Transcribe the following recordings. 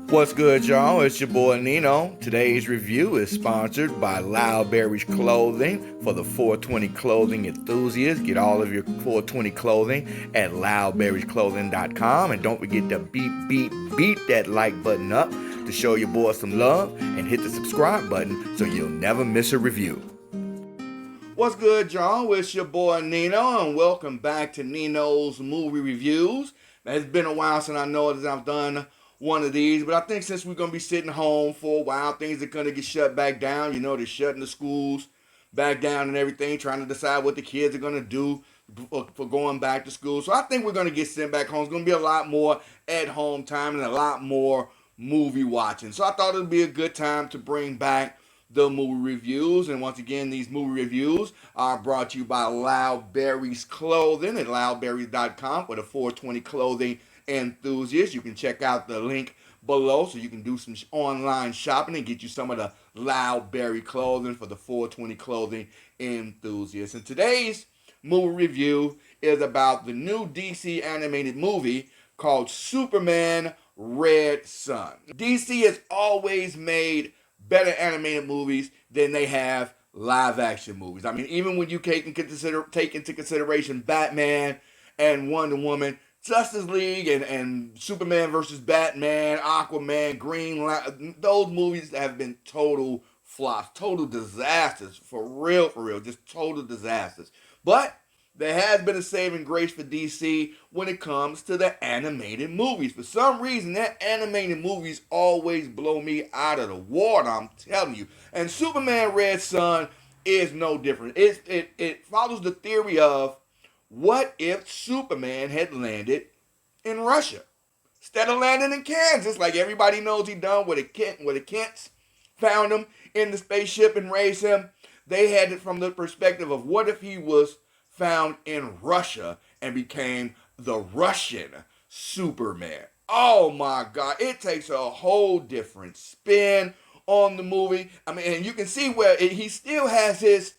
What's good, y'all? It's your boy Nino. Today's review is sponsored by Loudberries Clothing. For the 420 clothing enthusiasts, get all of your 420 clothing at loudberriesclothing.com. And don't forget to beat that like button up to show your boy some love, and hit the subscribe button so you'll never miss a review. What's good, y'all? It's your boy Nino, and welcome back to Nino's Movie Reviews. Now, it's been a while since I know that I've done one of these, but I think since we're going to be sitting home for a while, things are going to get shut back down. You know, they're shutting the schools back down and everything, trying to decide what the kids are going to do for going back to school. So I think we're going to get sent back home. It's going to be a lot more at home time and a lot more movie watching. So I thought it would be a good time to bring back the movie reviews. And once again, these movie reviews are brought to you by Loudberries Clothing at loudberries.com for the 420 clothing enthusiasts. You can check out the link below so you can do some online shopping and get you some of the Loudberry clothing for the 420 clothing enthusiasts. And today's movie review is about the new DC animated movie called Superman Red Son. DC has always made better animated movies than they have live action movies. I mean, even when you take into consideration Batman and Wonder Woman, Justice League and Superman versus Batman, Aquaman, Green Lantern, those movies have been total flops, total disasters, for real, just total disasters. But there has been a saving grace for DC when it comes to the animated movies. For some reason, their animated movies always blow me out of the water, I'm telling you. And Superman Red Son is no different. It follows the theory of, what if Superman had landed in Russia instead of landing in Kansas, like everybody knows he done with the Kents found him in the spaceship and raised him? They had it from the perspective of, what if he was found in Russia and became the Russian Superman? Oh my God, it takes a whole different spin on the movie. I mean, and you can see where he still has his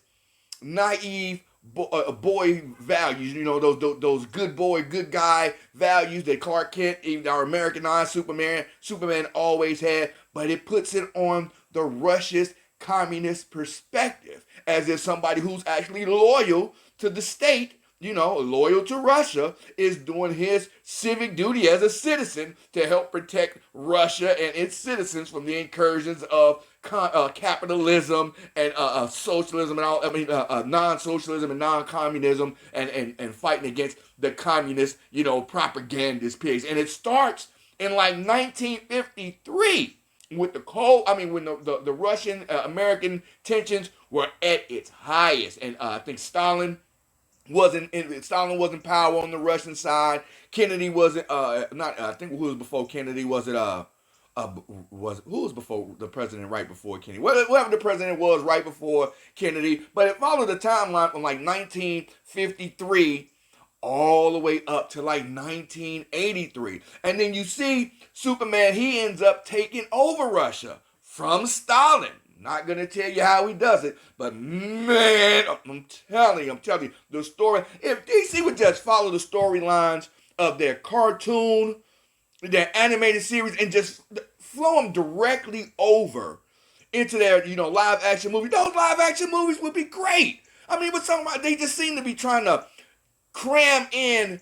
naive boy values, you know, those good boy, good guy values that Clark Kent, even our Americanized Superman always had, but it puts it on the Russia's communist perspective, as if somebody who's actually loyal to the state, you know, loyal to Russia, is doing his civic duty as a citizen to help protect Russia and its citizens from the incursions of capitalism and socialism and all. I mean, non-socialism and non-communism, and fighting against the communist, you know, propagandist pigs. And it starts in like 1953 with the Cold. I mean, when the Russian American tensions were at its highest, and I think Stalin was in power on the Russian side. Kennedy wasn't not I think who was before Kennedy, was it was who was before the president, right before Kennedy? Whatever the president was right before Kennedy, but it followed the timeline from like 1953 all the way up to like 1983. And then you see Superman, he ends up taking over Russia from Stalin. Not gonna tell you how he does it, but man, I'm telling you, the story. If DC would just follow the storylines of their cartoon, their animated series, and just flow them directly over into their, you know, live action movie, those live action movies would be great. I mean, they just seem to be trying to cram in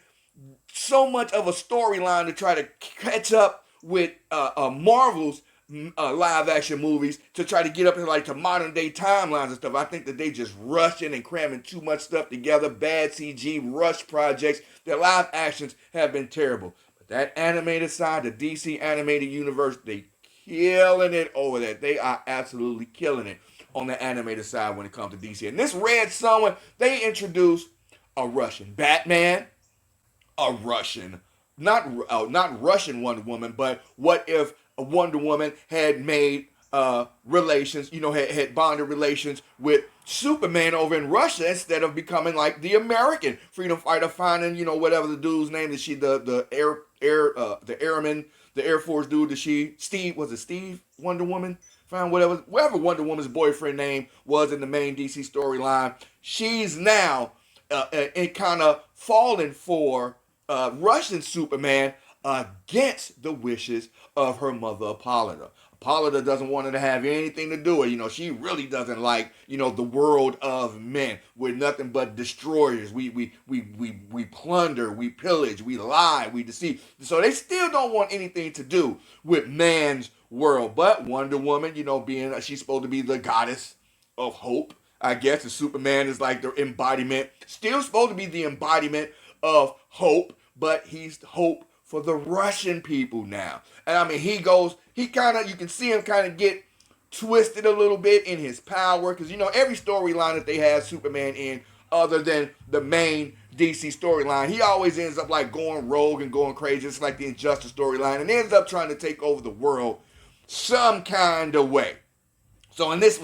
so much of a storyline to try to catch up with Marvel's live action movies, to try to get up in like to modern day timelines and stuff. I think that they just rushing and cramming too much stuff together. Bad CG, rush projects. Their live actions have been terrible. But that animated side, the DC animated universe, they killing it over there. They are absolutely killing it on the animated side when it comes to DC. And this Red Son, they introduced a Russian Batman, a Russian, not Russian Wonder Woman, but what if a Wonder Woman had made relations, you know, had bonded relations with Superman over in Russia, instead of becoming like the American freedom fighter, finding, you know, whatever the dude's name that she, the airman, the Air Force dude that she, Steve, was it Steve Wonder Woman? Found whatever Wonder Woman's boyfriend name was in the main DC storyline. She's now kind of falling for Russian Superman against the wishes of her mother Apolloda. Apolloda doesn't want her to have anything to do with it. She really doesn't like, the world of men. We're nothing but destroyers. We plunder, we pillage, we lie, we deceive. So they still don't want anything to do with man's world. But Wonder Woman, being she's supposed to be the goddess of hope, I guess, and Superman is like the embodiment, still supposed to be the embodiment of hope, but he's hope for the Russian people now. And I mean, he kind of, you can see him kind of get twisted a little bit in his power, because, every storyline that they have Superman in, other than the main DC storyline, he always ends up like going rogue and going crazy. It's like the Injustice storyline, and ends up trying to take over the world some kind of way. So in this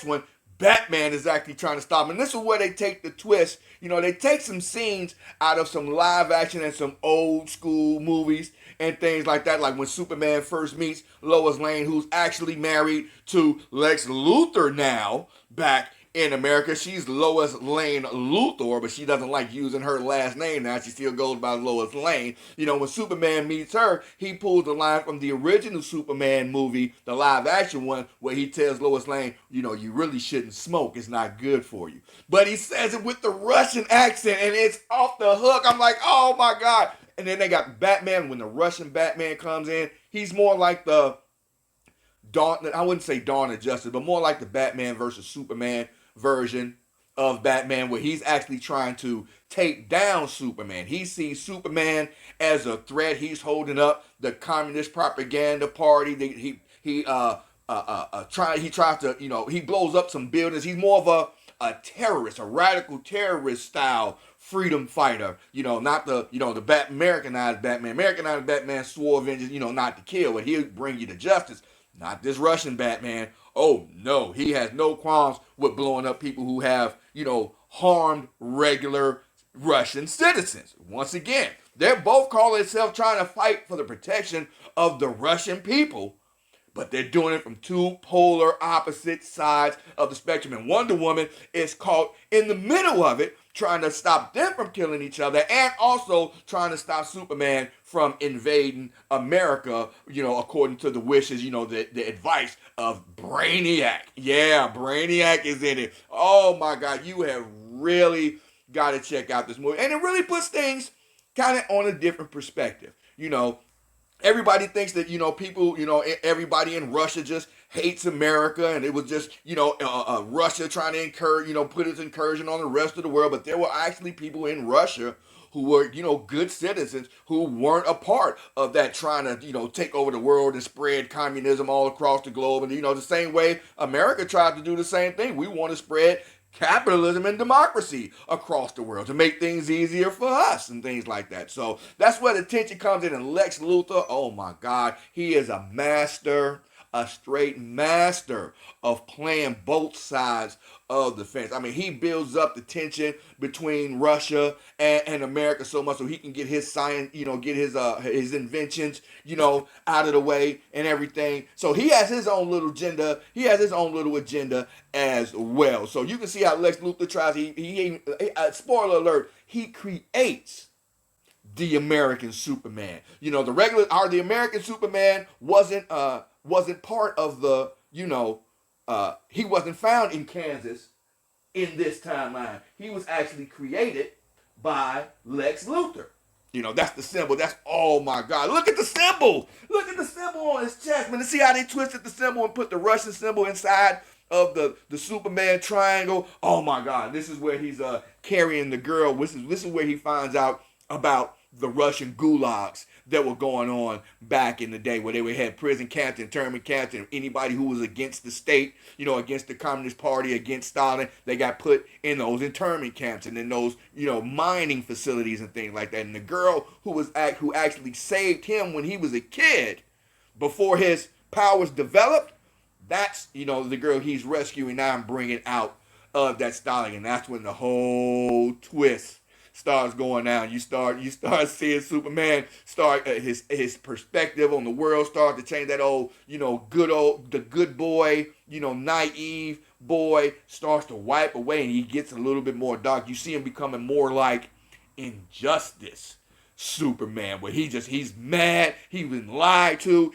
one, Batman is actually trying to stop him. And this is where they take the twist. They take some scenes out of some live action and some old school movies and things like that. Like when Superman first meets Lois Lane, who's actually married to Lex Luthor now, back in America. She's Lois Lane Luthor, but she doesn't like using her last name now. She still goes by Lois Lane. When Superman meets her, he pulls the line from the original Superman movie, the live action one, where he tells Lois Lane, you really shouldn't smoke. It's not good for you. But he says it with the Russian accent, and it's off the hook. I'm like, oh my God. And then they got Batman. When the Russian Batman comes in, he's more like the I wouldn't say Dawn of Justice, but more like the Batman versus Superman version of Batman, where he's actually trying to take down Superman. He sees Superman as a threat. He's holding up the communist propaganda party. He tries to, he blows up some buildings. He's more of a terrorist, a radical terrorist style freedom fighter. Not the Americanized Batman. Americanized Batman swore vengeance, not to kill, but he'll bring you to justice. Not this Russian Batman. Oh no, he has no qualms with blowing up people who have, harmed regular Russian citizens. Once again, they're both calling themselves trying to fight for the protection of the Russian people, but they're doing it from two polar opposite sides of the spectrum. And Wonder Woman is caught in the middle of it, trying to stop them from killing each other, and also trying to stop Superman from invading America, according to the wishes, the advice of Brainiac. Yeah, Brainiac is in it. Oh my God, you have really got to check out this movie. And it really puts things kind of on a different perspective. Everybody thinks that, people, everybody in Russia just hates America, and it was just, Russia trying to put its incursion on the rest of the world. But there were actually people in Russia who were, good citizens who weren't a part of that, trying to, take over the world and spread communism all across the globe. And, the same way America tried to do the same thing. We want to spread capitalism and democracy across the world to make things easier for us and things like that. So that's where the tension comes in. And Lex Luthor, oh my God, he is a master, a straight master of playing both sides of the fence. I mean, he builds up the tension between Russia and America so much so he can get his science, get his inventions, out of the way and everything. So he has his own little agenda. He has his own little agenda as well. So you can see how Lex Luthor tries. He spoiler alert, he creates the American Superman. The American Superman wasn't part of the, he wasn't found in Kansas in this timeline. He was actually created by Lex Luthor. That's the symbol. That's, oh my God. Look at the symbol. Look at the symbol on his chest. Man, see how they twisted the symbol and put the Russian symbol inside of the Superman triangle. Oh my God. This is where he's carrying the girl. This is where he finds out about the Russian gulags that were going on back in the day, where they had prison camps, internment camps, and anybody who was against the state, against the Communist Party, against Stalin, they got put in those internment camps and in those, mining facilities and things like that. And the girl who actually saved him when he was a kid, before his powers developed, that's, the girl he's rescuing now and bringing out of that Stalin. And that's when the whole twist starts going down. You start seeing Superman start his perspective on the world start to change. That old, the good boy, naive boy starts to wipe away, and he gets a little bit more dark. You see him becoming more like Injustice. Superman, where he's mad, he's been lied to,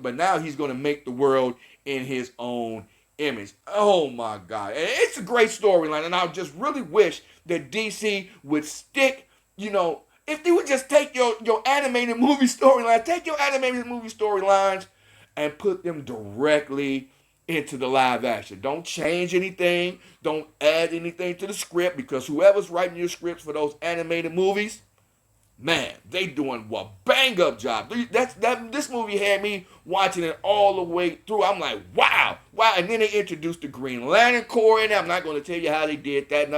but now he's gonna make the world in his own image. Oh my God. And it's a great storyline, and I just really wish that DC would stick, if they would just take your animated movie storyline, take your animated movie storylines and put them directly into the live action. Don't change anything. Don't add anything to the script, because whoever's writing your scripts for those animated movies, man, they doing a bang up job. This movie had me watching it all the way through. I'm like, wow. And then they introduced the Green Lantern Corps in there. I'm not going to tell you how they did that,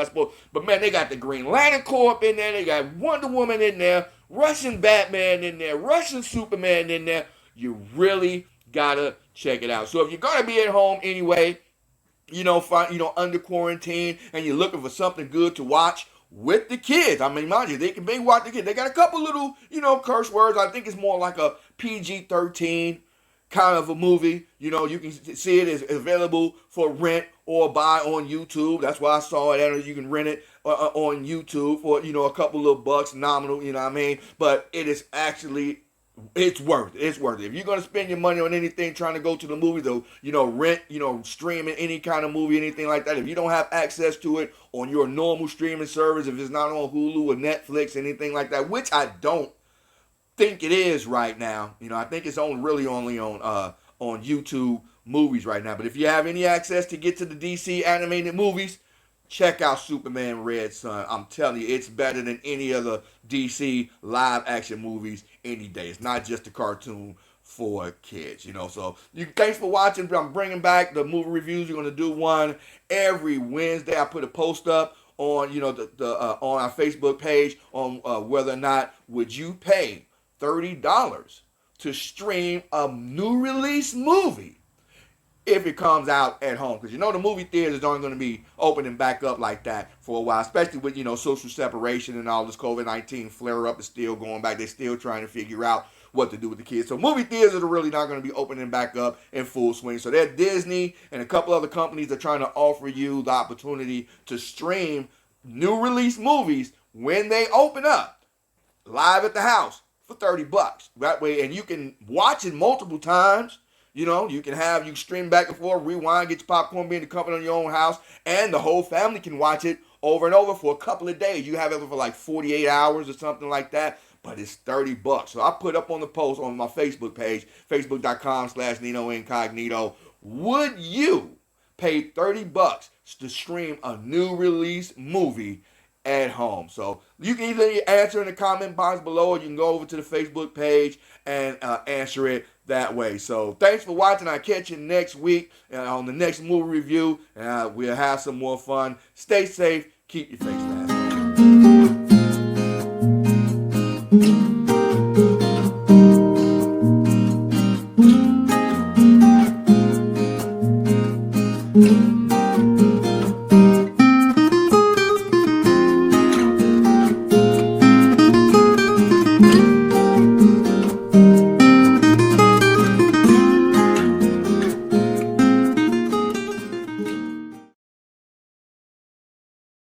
but man, they got the Green Lantern Corps up in there. They got Wonder Woman in there, Russian Batman in there, Russian Superman in there. You really gotta check it out. So if you're gonna be at home anyway, under quarantine, and you're looking for something good to watch with the kids, I mean, mind you, they can binge watch the kids. They got a couple little, curse words. I think it's more like a PG-13 kind of a movie. You can see it is available for rent or buy on YouTube. That's why I saw it. You can rent it on YouTube for, a couple little bucks, nominal, you know what I mean? But it is actually, it's worth it. It's worth it. If you're going to spend your money on anything, trying to go to the movies, or, rent, streaming any kind of movie, anything like that, if you don't have access to it on your normal streaming service, if it's not on Hulu or Netflix, anything like that, which I don't think it is right now. I think it's only on YouTube movies right now. But if you have any access to get to the DC animated movies, check out Superman Red Son. I'm telling you, it's better than any other DC live action movies any day. It's not just a cartoon for kids, So thanks for watching. I'm bringing back the movie reviews. We're going to do one every Wednesday. I put a post up on, on our Facebook page on whether or not would you pay $30 to stream a new release movie if it comes out at home. Because the movie theaters aren't going to be opening back up like that for a while, especially with, social separation and all this COVID-19 flare-up is still going back. They're still trying to figure out what to do with the kids. So movie theaters are really not going to be opening back up in full swing. So they're Disney and a couple other companies are trying to offer you the opportunity to stream new release movies when they open up live at the house for $30. That way, and you can watch it multiple times. You can stream back and forth, rewind, get your popcorn, be in the comfort of your own house, and the whole family can watch it over and over for a couple of days. You have it for like 48 hours or something like that, but it's $30. So I put up on the post on my Facebook page, facebook.com/Nino Incognito. Would you pay $30 to stream a new release movie at home? So you can either answer in the comment box below, or you can go over to the Facebook page and answer it that way. So thanks for watching. I'll catch you next week on the next movie review, and we'll have some more fun. Stay safe. Keep your face mask.